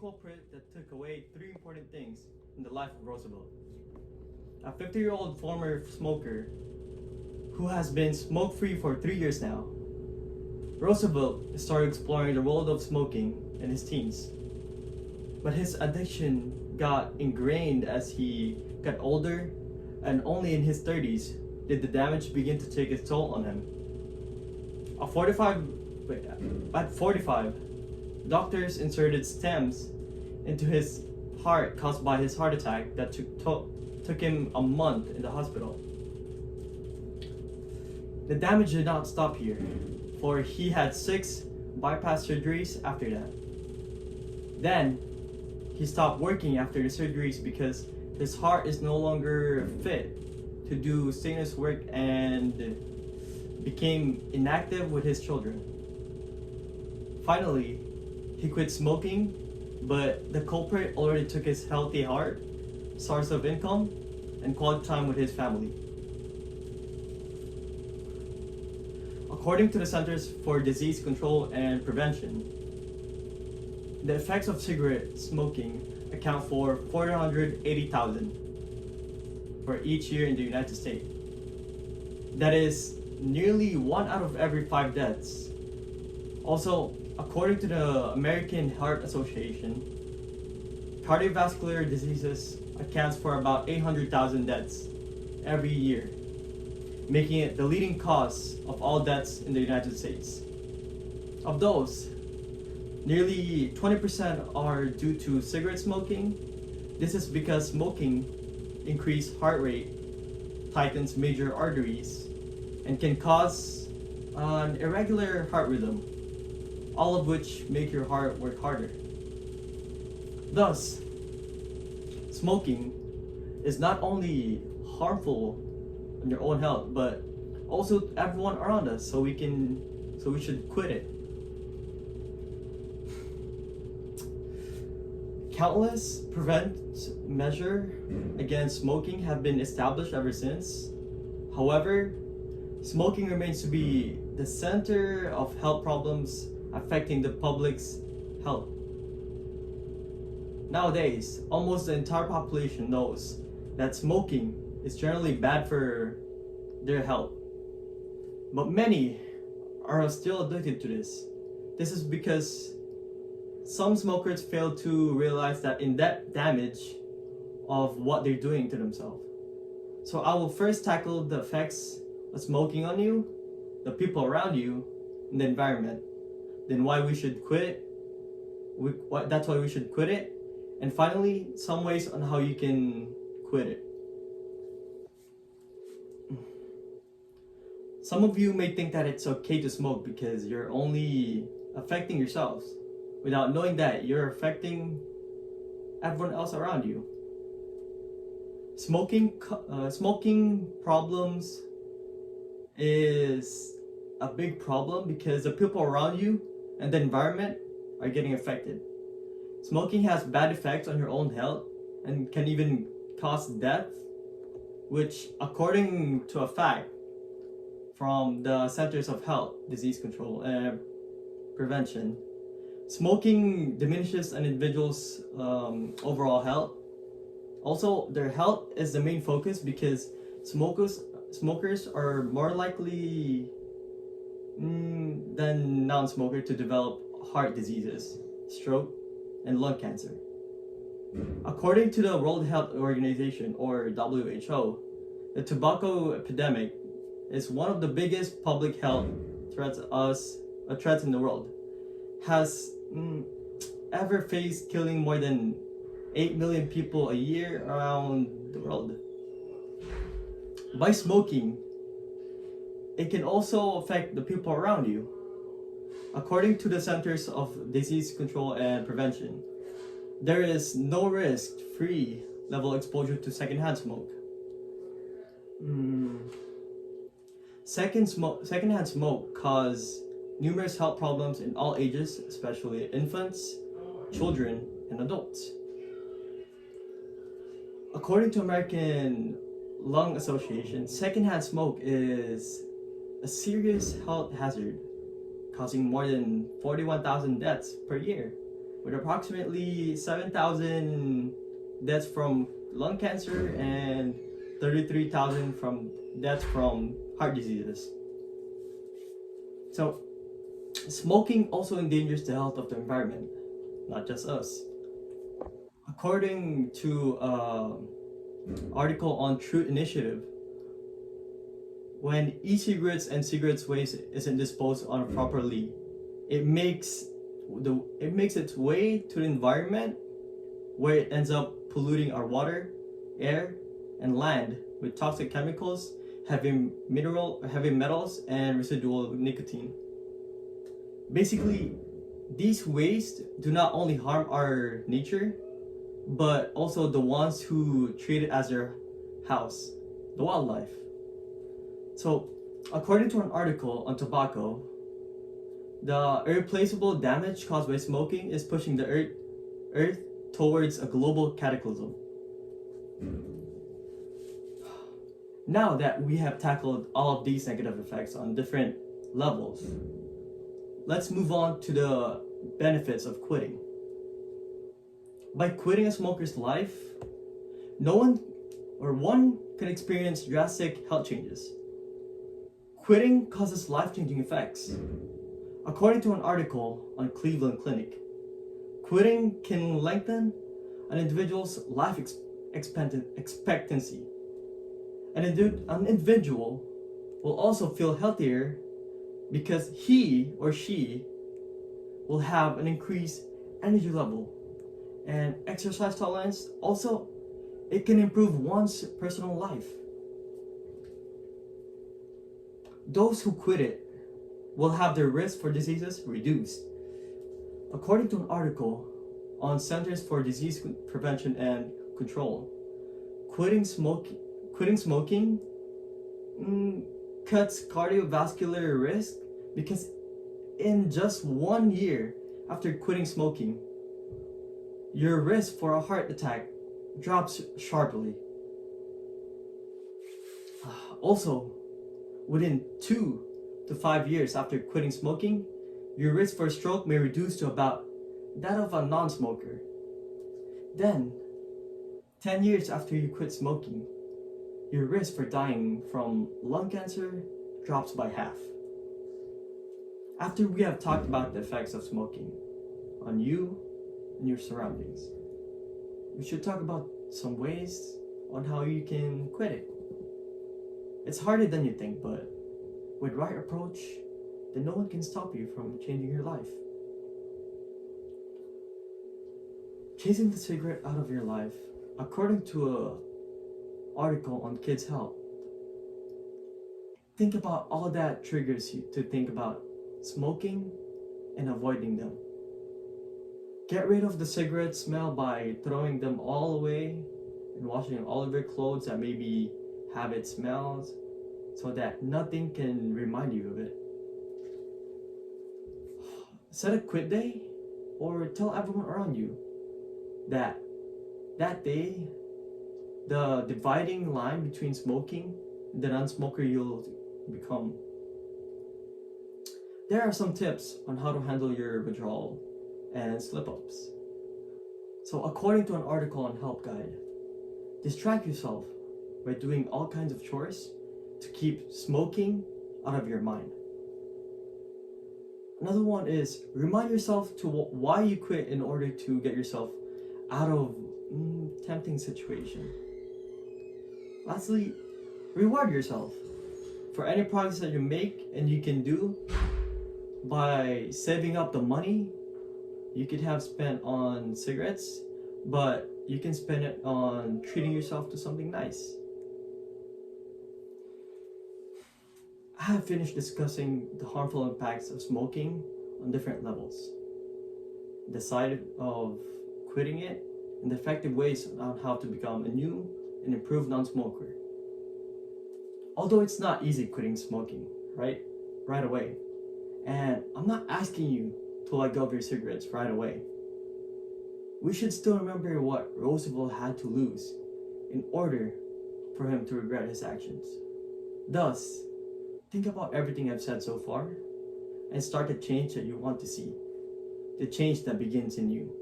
culprit that took away three important things in the life of Roosevelt. A 50-year-old former smoker who has been smoke-free for 3 years now. Roosevelt started exploring the world of smoking in his teens, but his addiction got ingrained as he got older, and only in his 30s did the damage begin to take its toll on him. At 45, doctors inserted stents into his heart caused by his heart attack that took him a month in the hospital. The damage did not stop here, for he had 6 bypass surgeries after that. Then, he stopped working after the surgeries because his heart is no longer fit to do strenuous work and became inactive with his children. Finally, he quit smoking, but the culprit already took his healthy heart, source of income, and quality time with his family. According to the Centers for Disease Control and Prevention, the effects of cigarette smoking account for 480,000 for each year in the United States. That is nearly 1 out of every 5 deaths. Also, according to the American Heart Association, cardiovascular diseases accounts for about 800,000 deaths every year, making it the leading cause of all deaths in the United States. Of those, nearly 20% are due to cigarette smoking. This is because smoking increases heart rate, tightens major arteries, and can cause an irregular heart rhythm, all of which make your heart work harder. Thus, smoking is not only harmful on your own health, but also everyone around us, so we should quit it. Countless prevent measures against smoking have been established ever since. However, smoking remains to be the center of health problems affecting the public's health. Nowadays, almost the entire population knows that smoking is generally bad for their health. But many are still addicted to this. This is because some smokers fail to realize that in-depth damage of what they're doing to themselves. So I will first tackle the effects of smoking on you, the people around you, and the environment. Then why we should quit. That's why we should quit it. And finally, some ways on how you can quit it. Some of you may think that it's okay to smoke because you're only affecting yourselves, without knowing that you're affecting everyone else around you. Smoking problems is a big problem because the people around you and the environment are getting affected. Smoking has bad effects on your own health and can even cause death, which, according to a fact from the Centers of Health, Disease Control and Prevention, smoking diminishes an individual's overall health. Also, their health is the main focus because smokers are more likely than non-smokers to develop heart diseases, stroke, and lung cancer. According to the World Health Organization, or WHO, the tobacco epidemic is one of the biggest public health threats in the world. Has ever faced killing more than 8 million people a year around the world. By smoking, it can also affect the people around you. According to the Centers of Disease Control and Prevention, there is no risk-free level exposure to secondhand smoke. Secondhand smoke causes numerous health problems in all ages, especially infants, children, and adults. According to American Lung Association, secondhand smoke is a serious health hazard, causing more than 41,000 deaths per year. with approximately 7,000 deaths from lung cancer and 33,000 from deaths from heart diseases. So, smoking also endangers the health of the environment, not just us. According to an article on Truth Initiative, when e-cigarettes and cigarettes waste isn't disposed on properly, it makes its way to the environment, where it ends up polluting our water, air, and land with toxic chemicals, heavy metals, and residual nicotine. Basically, these wastes do not only harm our nature, but also the ones who treat it as their house, the wildlife. So, according to an article on tobacco, the irreplaceable damage caused by smoking is pushing the Earth towards a global cataclysm. Now that we have tackled all of these negative effects on different levels, let's move on to the benefits of quitting. By quitting a smoker's life, one can experience drastic health changes. Quitting causes life-changing effects. According to an article on Cleveland Clinic, quitting can lengthen an individual's life expectancy. An individual will also feel healthier because he or she will have an increased energy level and exercise tolerance. Also, it can improve one's personal life. Those who quit it will have their risk for diseases reduced. According to an article on Centers for Disease Prevention and Control, quitting smoking cuts cardiovascular risk because in just 1 year after quitting smoking, your risk for a heart attack drops sharply. Also, within 2 to 5 years after quitting smoking, your risk for stroke may reduce to about that of a non-smoker. Then, 10 years after you quit smoking, your risk for dying from lung cancer drops by half. After we have talked about the effects of smoking on you and your surroundings, we should talk about some ways on how you can quit it. It's harder than you think, but with right approach, then no one can stop you from changing your life. Chasing the cigarette out of your life, according to an article on Kids Health, think about all that triggers you to think about smoking and avoiding them. Get rid of the cigarette smell by throwing them all away and washing all of your clothes that maybe have its smells so that nothing can remind you of it. Set a quit day or tell everyone around you that day the dividing line between smoking and the non-smoker you'll become. There are some tips on how to handle your withdrawal and slip-ups. So according to an article on Help Guide, distract yourself by doing all kinds of chores to keep smoking out of your mind. Another one is remind yourself to why you quit in order to get yourself out of tempting situation. Lastly, reward yourself for any progress that you make, and you can do by saving up the money you could have spent on cigarettes, but you can spend it on treating yourself to something nice. I have finished discussing the harmful impacts of smoking on different levels, the side of quitting it, and the effective ways on how to become a new and improved non-smoker. Although it's not easy quitting smoking, right away, and I'm not asking you to let go of your cigarettes right away. We should still remember what Roosevelt had to lose in order for him to regret his actions. Thus, think about everything I've said so far and start the change that you want to see. the change that begins in you.